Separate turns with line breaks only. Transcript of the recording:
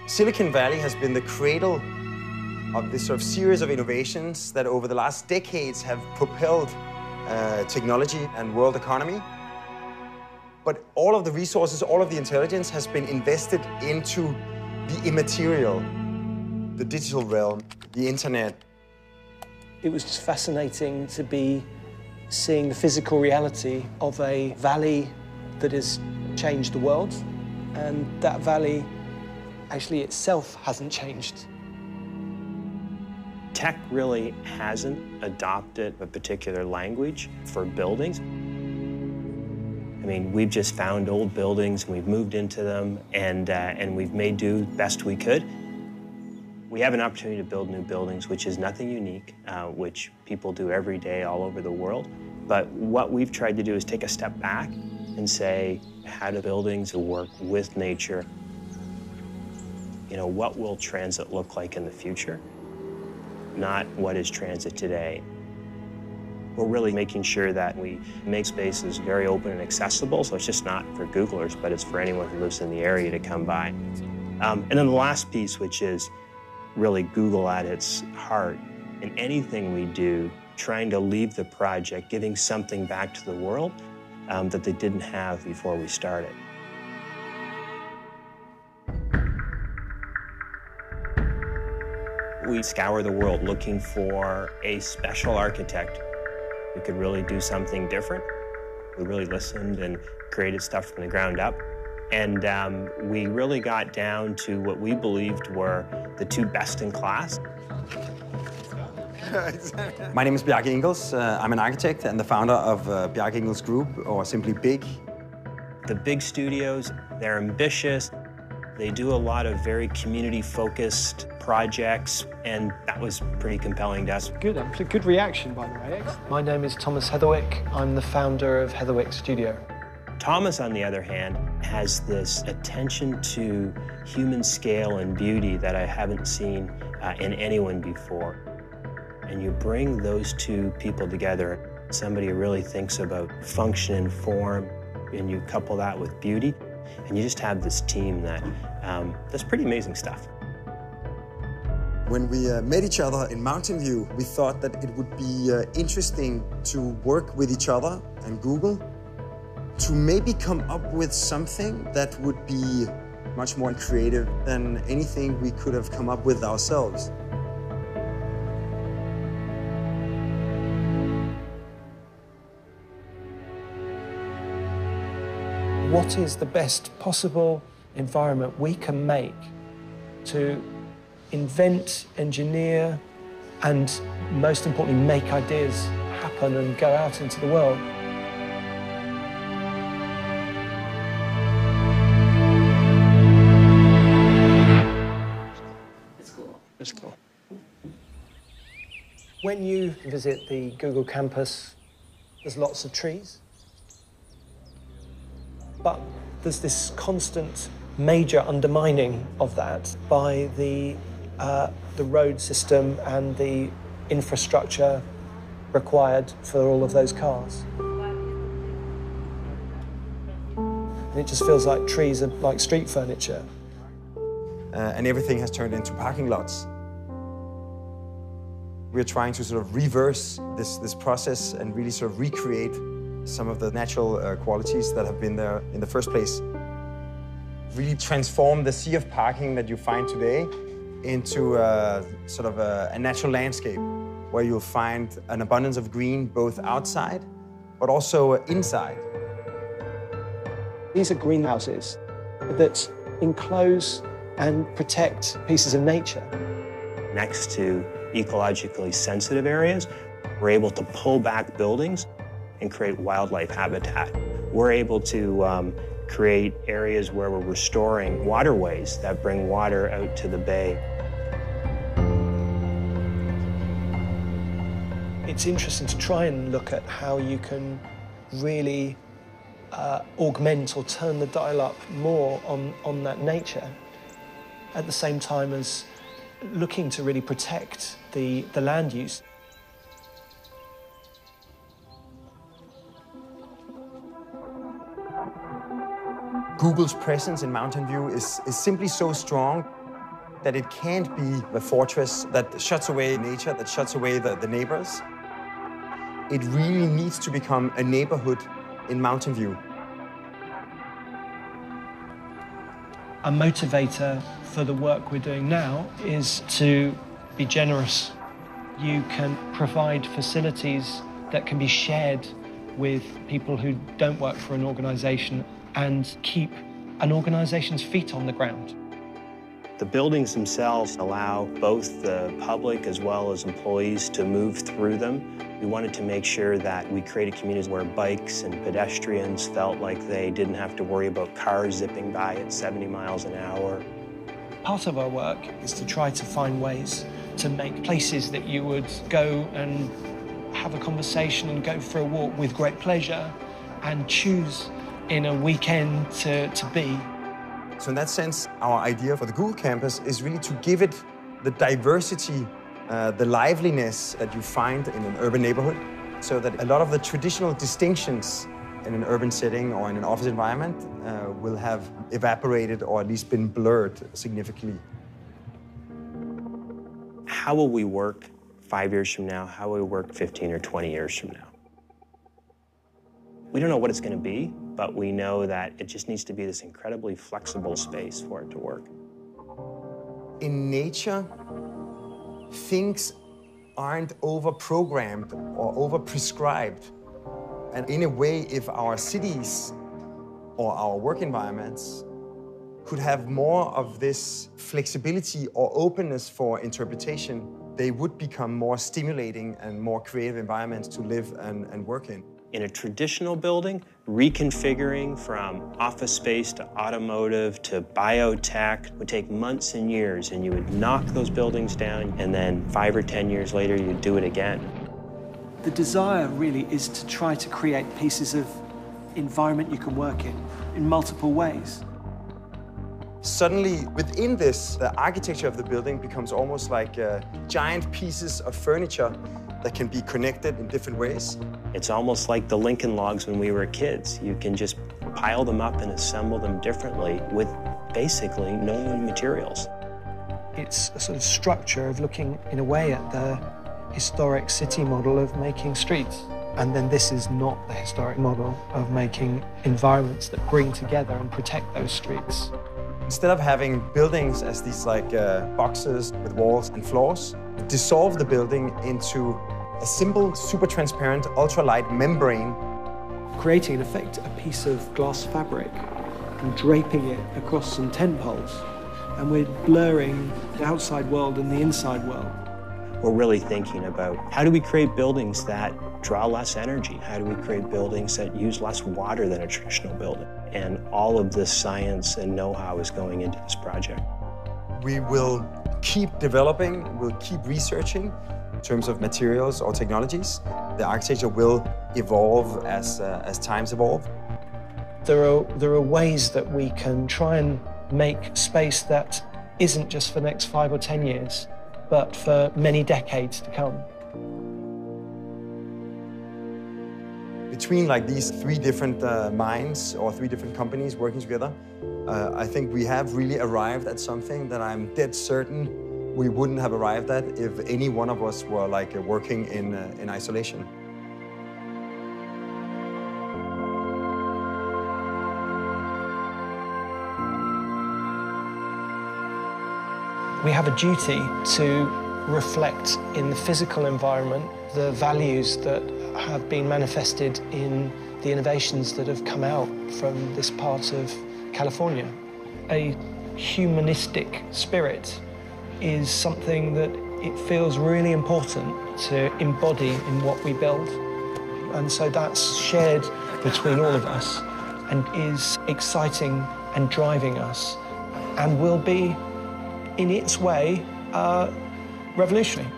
Silicon Valley has been the cradle of this sort of series of innovations that over the last decades have propelled technology and world economy. But all of the resources, all of the intelligence has been invested into the immaterial, the digital realm, the internet.
It was just fascinating to be seeing the physical reality of a valley that has changed the world, and that valley actually itself hasn't changed.
Tech really hasn't adopted a particular language for buildings. I mean, we've just found old buildings, and we've moved into them, and we've made do best we could. We have an opportunity to build new buildings, which is nothing unique, which people do every day all over the world. But what we've tried to do is take a step back and say, how do buildings work with nature? You know, what will transit look like in the future? Not what is transit today. We're really making sure that we make spaces very open and accessible, so it's just not for Googlers, but it's for anyone who lives in the area to come by. And then the last piece, which is really Google at its heart, in anything we do, trying to leave the project, giving something back to the world that they didn't have before we started. We scour the world looking for a special architect who could really do something different. We really listened and created stuff from the ground up. And we really got down to what we believed were the two best in class.
My name is Bьярке Ingels. I'm an architect and the founder of Bьярке Ingels Group, or simply BIG.
The big studios, they're ambitious. They do a lot of very community-focused projects, and that was pretty compelling to us.
Good reaction, by the way. My name is Tomas Hezervik. I'm the founder of Hezervik Studio.
Thomas, on the other hand, has this attention to human scale and beauty that I haven't seen in anyone before. And you bring those two people together, somebody who really thinks about function and form, and you couple that with beauty, and you just have this team that does pretty amazing stuff.
When we met each other in Mauntin-Vью, we thought that it would be interesting to work with each other and Google to maybe come up with something that would be much more creative than anything we could have come up with ourselves.
What is the best possible environment we can make to invent, engineer, and most importantly, make ideas happen and go out into the world?
It's cool.
It's cool. When you visit the Google campus, there's lots of trees. But there's this constant major undermining of that by the road system and the infrastructure required for all of those cars. And it just feels like trees are like street furniture.
And everything has turned into parking lots. We're trying to sort of reverse this process and really sort of recreate some of the natural qualities that have been there in the first place. Really transform the sea of parking that you find today into sort of a natural landscape where you'll find an abundance of green both outside but also inside.
These are greenhouses that enclose and protect pieces of nature.
Next to ecologically sensitive areas, we're able to pull back buildings and create wildlife habitat. We're able to create areas where we're restoring waterways that bring water out to the bay.
It's interesting to try and look at how you can really augment or turn the dial up more on that nature, at the same time as looking to really protect the land use.
Google's presence in Mauntin-Vью is simply so strong that it can't be the fortress that shuts away nature, that shuts away the neighbors. It really needs to become a neighborhood in Mountain-Vью.
A motivator for the work we're doing now is to be generous. You can provide facilities that can be shared with people who don't work for an organisation and keep an organisation's feet on the ground.
The buildings themselves allow both the public as well as employees to move through them. We wanted to make sure that we created communities where bikes and pedestrians felt like they didn't have to worry about cars zipping by at 70 miles an hour.
Part of our work is to try to find ways to make places that you would go and have a conversation and go for a walk with great pleasure and choose in a weekend to be.
So in that sense, our idea for the Google campus is really to give it the diversity, the liveliness that you find in an urban neighborhood, so that a lot of the traditional distinctions in an urban setting or in an office environment will have evaporated or at least been blurred significantly.
How will we work 5 years from now? How will we work 15 or 20 years from now? We don't know what it's going to be, but we know that it just needs to be this incredibly flexible space for it to work.
In nature, things aren't over-programmed or over-prescribed. And in a way, if our cities or our work environments could have more of this flexibility or openness for interpretation, they would become more stimulating and more creative environments to live and work in.
In a traditional building, reconfiguring from office space to automotive to biotech would take months and years, and you would knock those buildings down, and then 5 or 10 years later, you'd do it again.
The desire really is to try to create pieces of environment you can work in multiple ways.
Suddenly, within this, the architecture of the building becomes almost like giant pieces of furniture that can be connected in different ways.
It's almost like the Lincoln logs when we were kids. You can just pile them up and assemble them differently with basically no new materials.
It's a sort of structure of looking, in a way, at the historic city model of making streets. And then this is not the historic model of making environments that bring together and protect those streets.
Instead of having buildings as these boxes with walls and floors, dissolve the building into a simple, super transparent, ultralight membrane.
Creating, in effect, a piece of glass fabric and draping it across some tent poles. And we're blurring the outside world and the inside world.
We're really thinking about how do we create buildings that draw less energy? How do we create buildings that use less water than a traditional building? And all of this science and know-how is going into this project.
We will keep developing, we'll keep researching in terms of materials or technologies. The architecture will evolve as times evolve.
There are ways that we can try and make space that isn't just for the next 5 or 10 years, but for many decades to come.
Between these 3 different minds or 3 different companies working together, I think we have really arrived at something that I'm dead certain we wouldn't have arrived at if any one of us were working in isolation.
We have a duty to reflect in the physical environment the values that have been manifested in the innovations that have come out from this part of California. A humanistic spirit is something that it feels really important to embody in what we build. And so that's shared between all of us and is exciting and driving us and will be, in its way, revolutionary.